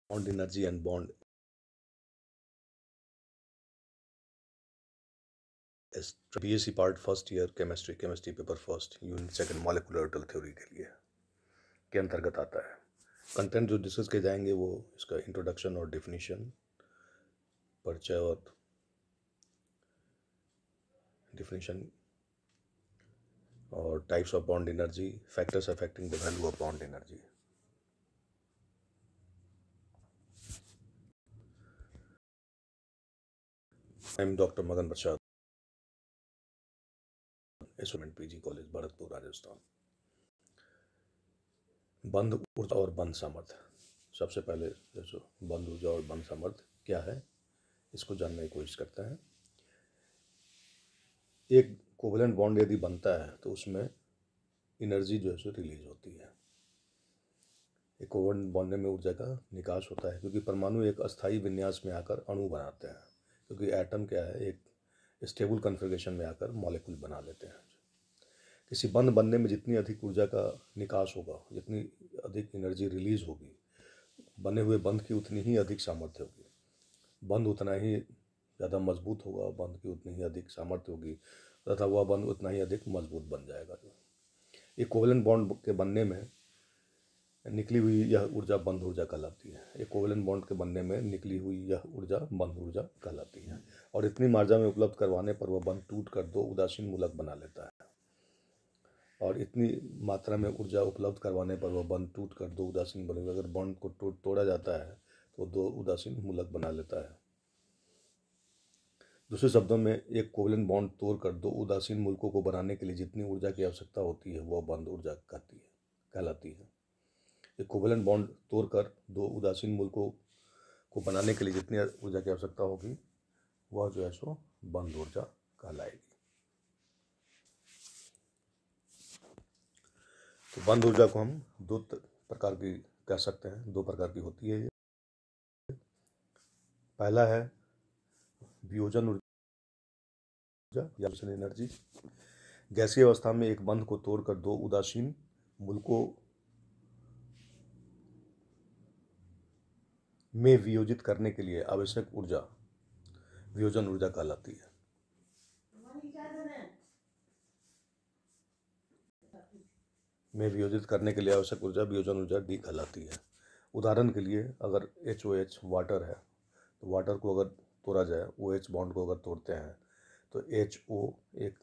Bond energy and bond is BSc part first year chemistry paper first unit second molecular orbital theory के लिए के अंतर्गत आता है। कंटेंट जो डिस्कस किए जाएंगे वो इसका इंट्रोडक्शन और डिफिनीशन, परिचय और डिफिनीशन और types of bond energy, factors affecting the value of bond energy. I am doctor Magan Prasad, student PG college Bharatpur Rajasthan. बंद ऊर्जा और बंद सामर्थ्य। सबसे पहले जैसे बंद ऊर्जा और बंद सामर्थ्य क्या है इसको जानने की कोशिश करते हैं। एक कोवेलेंट बॉन्ड यदि बनता है तो उसमें एनर्जी जो है सो रिलीज होती है। एक कोवेलेंट बॉन्ड में ऊर्जा का निकास होता है क्योंकि परमाणु एक अस्थायी विन्यास में आकर अणु बनाते हैं, क्योंकि एटम क्या है एक स्टेबल कन्फिगरेशन में आकर मॉलिक्यूल बना लेते हैं। किसी बंध बनने में जितनी अधिक ऊर्जा का निकास होगा, जितनी अधिक एनर्जी रिलीज होगी, बने हुए बंध की उतनी ही अधिक सामर्थ्य होगी। बंध उतना ही ज़्यादा मजबूत होगा, बंध की उतनी ही अधिक सामर्थ्य होगी तथा वह बंध उतना ही अधिक मजबूत बन जाएगा। जो एक कोवेलेंट बॉन्ड के बनने में निकली हुई यह ऊर्जा बंध ऊर्जा कहलाती है। एक कोवेलेंट बॉन्ड के बनने में निकली हुई यह ऊर्जा बंध ऊर्जा कहलाती है और इतनी मात्रा में उपलब्ध करवाने पर वह बंध टूट कर दो उदासीन मूलक बना लेता है। और इतनी मात्रा में ऊर्जा उपलब्ध करवाने पर वह बंध टूट कर दो उदासीन मूलक, अगर बॉन्ड को तोड़ा जाता है तो दो उदासीन मूलक बना लेता है। दूसरे शब्दों में एक कोवेलेंट बॉन्ड तोड़कर दो उदासीन मूलकों को बनाने के लिए जितनी ऊर्जा की आवश्यकता होती है वह बंध ऊर्जा कहलाती है। एक कोवेलेंट बॉन्ड तोड़कर दो उदासीन मूलकों को बनाने के लिए जितनी ऊर्जा की आवश्यकता होगी वह जो है सो बंध ऊर्जा कहलाएगी। तो बंध ऊर्जा को हम दो प्रकार की कह सकते हैं, दो प्रकार की होती है ये। पहला है वियोजन ऊर्जा या फिशन एनर्जी। गैसीय अवस्था में एक बंध को तोड़कर दो उदासीन मूलकों में वियोजित करने के लिए आवश्यक ऊर्जा वियोजन ऊर्जा कहलाती है। में वियोजित करने के लिए आवश्यक ऊर्जा वियोजन ऊर्जा डी कहलाती है। उदाहरण के लिए अगर HOH वाटर है तो वाटर को अगर तोड़ा जाए, OH बॉन्ड को अगर तोड़ते हैं तो HO एक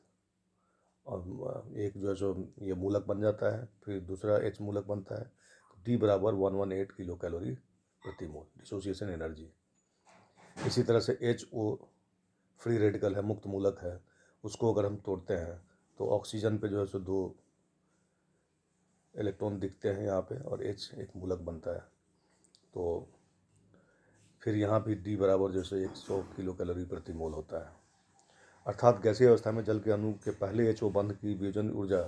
जो है सो ये मूलक बन जाता है, फिर दूसरा H मूलक बनता है तो D बराबर 118 किलो कैलोरी प्रति मोल डिसोसिएशन एनर्जी। इसी तरह से HO फ्री रेडिकल है, मुक्त मूलक है, उसको अगर हम तोड़ते हैं तो ऑक्सीजन पे जो है सो दो इलेक्ट्रॉन दिखते हैं यहाँ पे और H एक मूलक बनता है। तो फिर यहाँ भी D बराबर जैसे 100 किलो कैलोरी प्रति मोल होता है। अर्थात गैसीय अवस्था में जल के अणु के पहले HO बंध की वियोजन ऊर्जा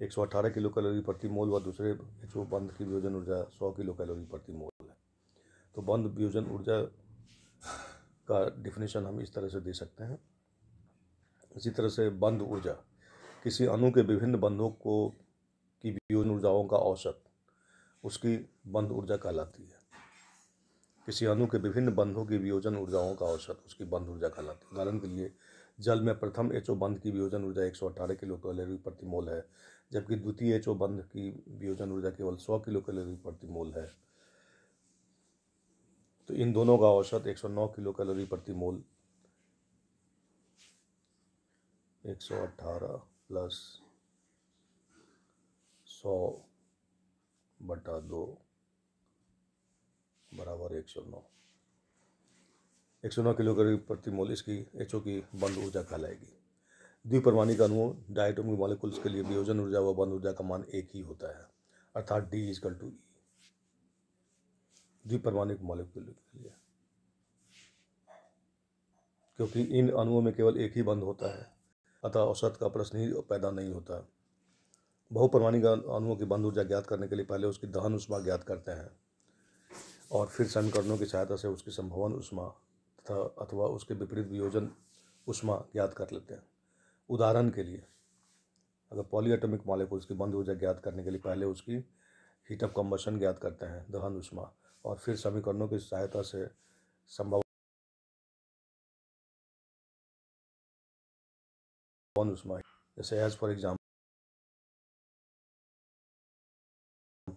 118 किलो कैलोरी प्रति मोल व दूसरे HO बंध की वियोजन ऊर्जा 100 किलो कैलोरी प्रति मोल है। तो बंध वियोजन ऊर्जा का डिफिनेशन हम इस तरह से दे सकते हैं। इसी तरह से बंध ऊर्जा किसी अणु के विभिन्न बंधों की वियोजन ऊर्जाओं का औसत उसकी बंध ऊर्जा कहलाती है। किसी अणु के विभिन्न बंधों की वियोजन ऊर्जाओं का औसत उसकी बंध ऊर्जा कहलाती है। उदाहरण के लिए जल में प्रथम HO बंध की वियोजन ऊर्जा 118 किलो कैलोरी प्रति मोल है, जबकि द्वितीय HO बंध की वियोजन ऊर्जा केवल 100 किलो कैलोरी प्रति मोल है। तो इन दोनों का औसत 109 किलो कैलोरी प्रति मोल 118 प्लस 100 बटा 2 बराबर 109 किलो कैलोरी प्रति मोल इसकी HO की बंध ऊर्जा कहलाएगी। द्विपरमाणिक अणुओं डायटोमिक मॉलिक्यूल्स के लिए वियोजन ऊर्जा व बंध ऊर्जा का मान एक ही होता है, अर्थात D = E। द्विपरमाणिक मॉलिक्यूल के लिए क्योंकि इन अणुओं में केवल एक ही बंध होता है अतः औसत का प्रश्न ही पैदा नहीं होता। बहुपरमाणिक अणुओं की बंध ऊर्जा ज्ञात करने के लिए पहले उसकी दहन उष्मा ज्ञात करते हैं और फिर समीकरणों की सहायता से उसकी संभवन उष्मा तथा अथवा उसके विपरीत वियोजन उष्मा ज्ञात कर लेते हैं। उदाहरण के लिए अगर पॉलीएटॉमिक मॉलिक्यूल्स की बंध ऊर्जा ज्ञात करने के लिए पहले उसकी हीट ऑफ कंबशन ज्ञात करते हैं, दहन उष्मा, और फिर समीकरणों की सहायता से संभव उष्मा, जैसे एज फॉर एग्जाम्पल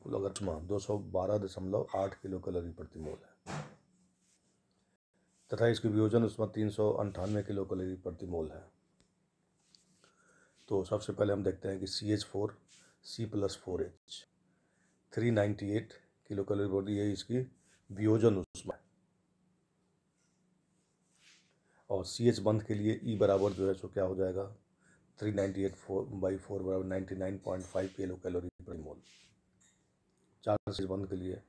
अगर उष्मा 212.8 किलो कैलोरी प्रति मोल है तथा इसकी वियोजन उष्मा 398 किलो कैलोरी प्रति मोल है। तो सबसे पहले हम देखते हैं कि CH4 C+4H 398 किलो कैलोरी प्रति, ये इसकी वियोजन उष्मा है। और CH बंध के लिए E बराबर जो है सो क्या हो जाएगा 398/4 बराबर 99.5 किलो कैलोरी प्रति मोल। 4 CH बंध के लिए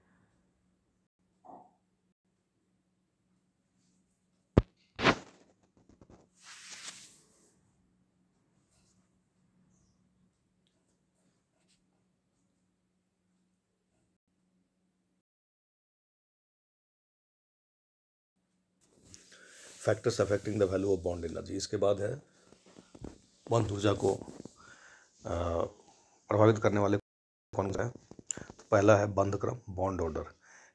factors affecting the value of bond energy. इसके बाद है बंध ऊर्जा को प्रभावित करने वाले कौन सा है। तो पहला है बंध क्रम, बॉन्ड ऑर्डर।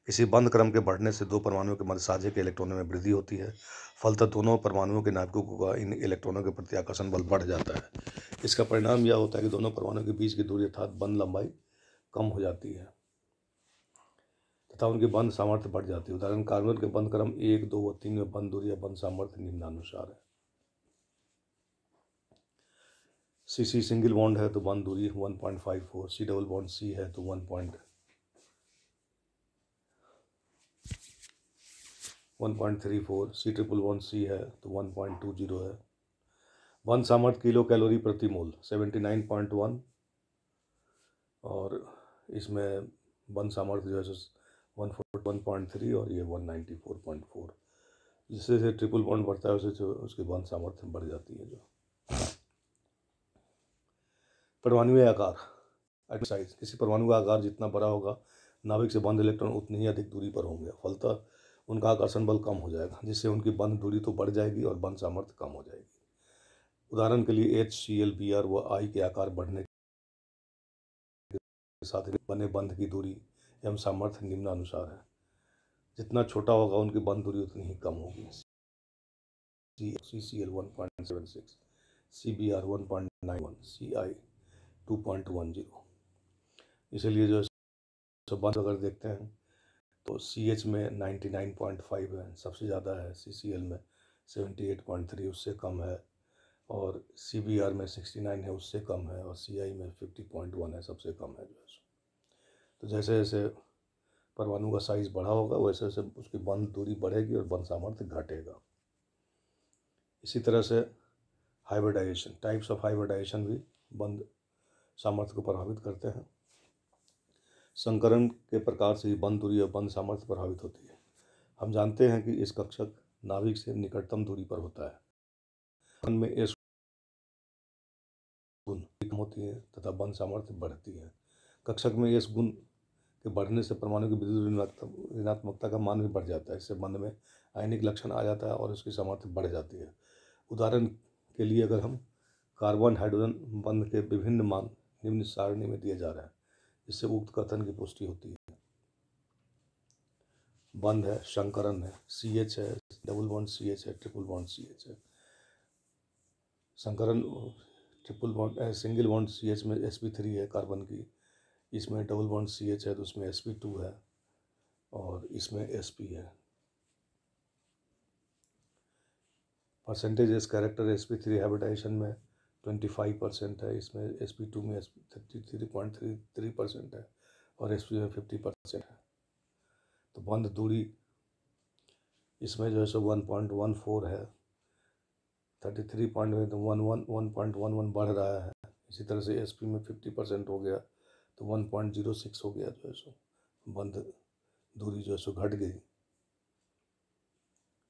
किसी बंध क्रम के बढ़ने से दो परमाणुओं के मध्य साझे के इलेक्ट्रॉनों में वृद्धि होती है, फलतः दोनों परमाणुओं के नाभिकों का इन इलेक्ट्रॉनों के प्रति आकर्षण बल बढ़ जाता है। इसका परिणाम यह होता है कि दोनों परमाणुओं के बीच की दूरी अर्थात बंध लंबाई कम हो जाती है तथा उनकी बंध सामर्थ्य बढ़ जाती है। उदाहरण कार्बन के बंध क्रम 1, 2 और 3 में बंध दूरी या बंध सामर्थ्य निम्नानुसार है। CC सिंगल बॉन्ड है तो बंध दूरी 1.54, C डबल बॉन्ड C है तो 1.34, C ट्रिपल बॉन्ड C है तो 1.20 है। बंध सामर्थ्य किलो कैलोरी प्रति मोल 79.1 और इसमें बंध सामर्थ्य जो है 141.3 और ये 194.4। जिससे से ट्रिपल बॉन्ड बढ़ता है उससे उसकी बंध सामर्थ्य बढ़ जाती है। जो परमाणु आकार साइज, किसी परमाणु का आकार जितना बड़ा होगा नाभिक से बंध इलेक्ट्रॉन उतनी ही अधिक दूरी पर होंगे, फलतः उनका आकर्षण बल कम हो जाएगा, जिससे उनकी बंध दूरी तो बढ़ जाएगी और बंध सामर्थ्य कम हो जाएगी। उदाहरण के लिए HCl, Br व I के आकार बढ़ने के साथ बने बंध की दूरी एवं सामर्थ्य निम्नानुसार है। जितना छोटा होगा उनकी बंध दूरी उतनी ही कम होगी। CCl 1.76, CBr 1.91, CI 2.10। इसलिए जो बंध अगर देखते हैं तो CH में 99.5 है, सबसे ज़्यादा है। CCl में 78.3 उससे कम है, और CBr में 69 है उससे कम है, और CI में 50.1 है सबसे कम है। जो है तो जैसे जैसे परमाणु का साइज बढ़ा होगा वैसे वैसे उसकी बंध दूरी बढ़ेगी और बंध सामर्थ्य घटेगा। इसी तरह से हाइब्रिडाइजेशन, टाइप्स ऑफ हाइब्रिडाइजेशन भी बंध सामर्थ्य को प्रभावित करते हैं। संकरण के प्रकार से ही बंध दूरी और बंध सामर्थ्य प्रभावित होती है। हम जानते हैं कि इस कक्षक नाभिक से निकटतम दूरी पर होता है। में एस गुण कम होती है तथा बंध सामर्थ्य बढ़ती है। कक्षक में एस गुण के बढ़ने से परमाणु की विद्युत ऋणात्मकता का मान भी बढ़ जाता है। इससे बंध में आयनिक लक्षण आ जाता है और उसकी सामर्थ्य बढ़ जाती है। उदाहरण के लिए अगर हम कार्बन हाइड्रोजन बंध के विभिन्न मान निम्न सारणी में दिए जा रहे हैं, इससे उक्त कथन की पुष्टि होती है। बंध है, संकरण है, CH है, डबल बॉन्ड CH है, ट्रिपल बॉन्ड CH है। संकरण triple bond single bond CH में sp3 है कार्बन की, इसमें डबल बॉन्ड CH है तो उसमें sp2 है और इसमें sp है। परसेंटेज इस कैरेक्टर sp3 हाइब्रिडाइजेशन में 25% है, इसमें sp2 में 33.33% है और sp में 50% है। तो बंध दूरी इसमें जो है सो 1.14 है, 1.11 बढ़ रहा है। इसी तरह से sp में 50% हो गया तो 1.06 हो गया। जो है सो बंध दूरी जो है सो घट गई।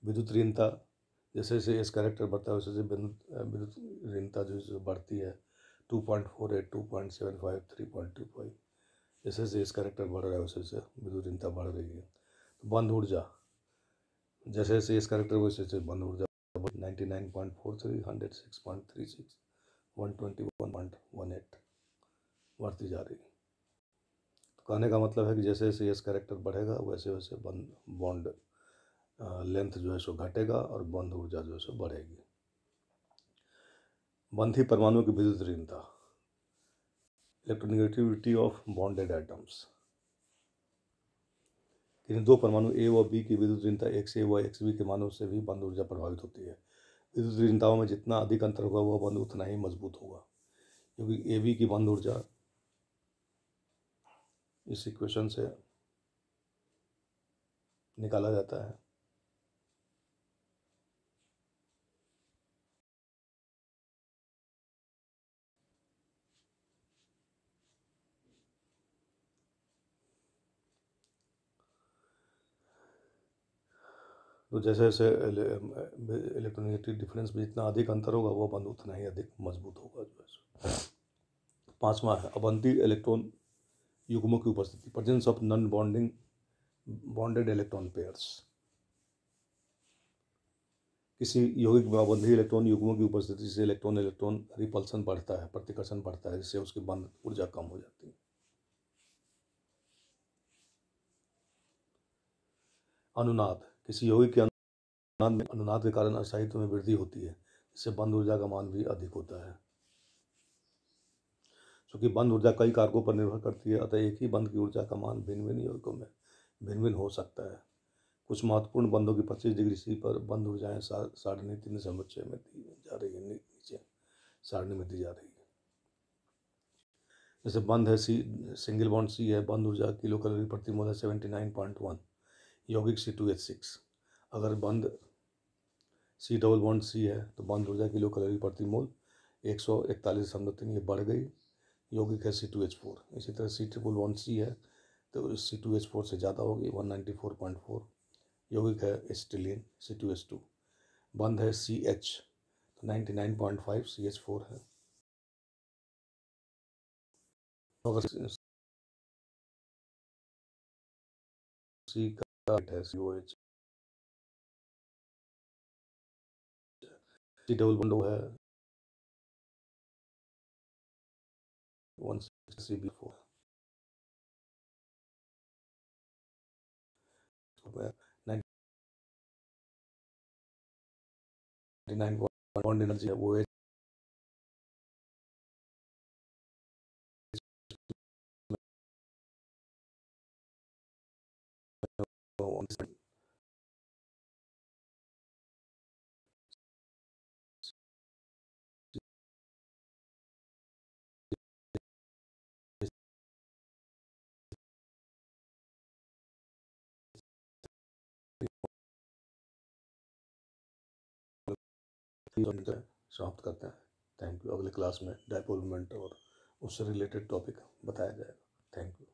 विद्युत ऋणता जैसे जैसे इस कैरेक्टर बढ़ता है वैसे विद्युत ऋणता जो है बढ़ती है। 2.48, 2.75, 3.25 जैसे जैसे इस कैरेक्टर बढ़ रहा है वैसे वैसे विद्युत ऋणता बढ़ रही है। तो बंध ऊर्जा जैसे जैसे इस कैरेक्टर वैसे वैसे बंध ऊर्जा 99.43, 106.36, 121.18 बढ़ती जा रही है। कहने का मतलब है कि जैसे जैसे एस कैरेक्टर बढ़ेगा वैसे वैसे बॉन्ड लेंथ जो है सो घटेगा और बंध ऊर्जा जो है सो बढ़ेगी। बंध ही परमाणु की विद्युत ऋणता, इलेक्ट्रोनेगेटिविटी ऑफ बॉन्डेड एटम्स। इन दो परमाणु ए व बी की विद्युत ऋणता एक्स ए व एक्स बी के मानों से भी बंध ऊर्जा प्रभावित होती है। विद्युत ऋणताओं में जितना अधिक अंतर होगा वह बंध उतना ही मजबूत होगा, क्योंकि ए बी की बंध ऊर्जा इस इक्वेशन से निकाला जाता है। तो जैसे जैसे इलेक्ट्रोनेगेटिव डिफरेंस में जितना अधिक अंतर होगा वह बंध उतना ही अधिक मजबूत होगा जो है। पांचवा है अवंती इलेक्ट्रॉन युग्मों की उपस्थिति, presence of non bonding bonded electron pairs. किसी यौगिक में अवंती इलेक्ट्रॉन युग्मों की उपस्थिति से इलेक्ट्रॉन इलेक्ट्रॉन रिपल्सन बढ़ता है, प्रतिकर्षण बढ़ता है, जिससे उसकी बंध ऊर्जा कम हो जाती है। अनुनाद, किसी यौगिक के अनुनाद में अनुनाद के कारण अस्थायित्व में वृद्धि होती है, जिससे बंध ऊर्जा का मान भी अधिक होता है। क्योंकि बंध ऊर्जा कई कारकों पर निर्भर करती है, अतः एक ही बंध की ऊर्जा का मान भिन्न भिन्न यौगिकों में भिन्न भिन्न हो सकता है। कुछ महत्वपूर्ण बंधों की 25 डिग्री सी पर बंध ऊर्जाएं सारणी 3/6 में दी जा रही है, नीचे सारणी में दी जा रही है। जैसे बंध है सी, सिंगल बॉन्ड सी है, बंध ऊर्जा किलो कैलोरी प्रति मोल है 79.1, यौगिक C2H6। अगर बंध सी डबल बॉन्ड सी है तो बंध ऊर्जा किलो कैलोरी प्रति मोल 141.3, ये बढ़ गई, यौगिक है C2H4। इसी तरह सी ट्रिपल बॉन्ड सी है तो C2H4 से ज़्यादा होगी 194.4, यौगिक है एसिटिलीन C2H2। बंध है CH तो 99.5, CH4 है। अगर सी का है COH, सी डबल बॉन्ड है 160CB4। बॉन्ड एनर्जी है वो है समाप्त करते हैं। Thank you. अगले क्लास में डायपोल मोमेंट और उससे रिलेटेड टॉपिक बताया जाएगा। Thank you.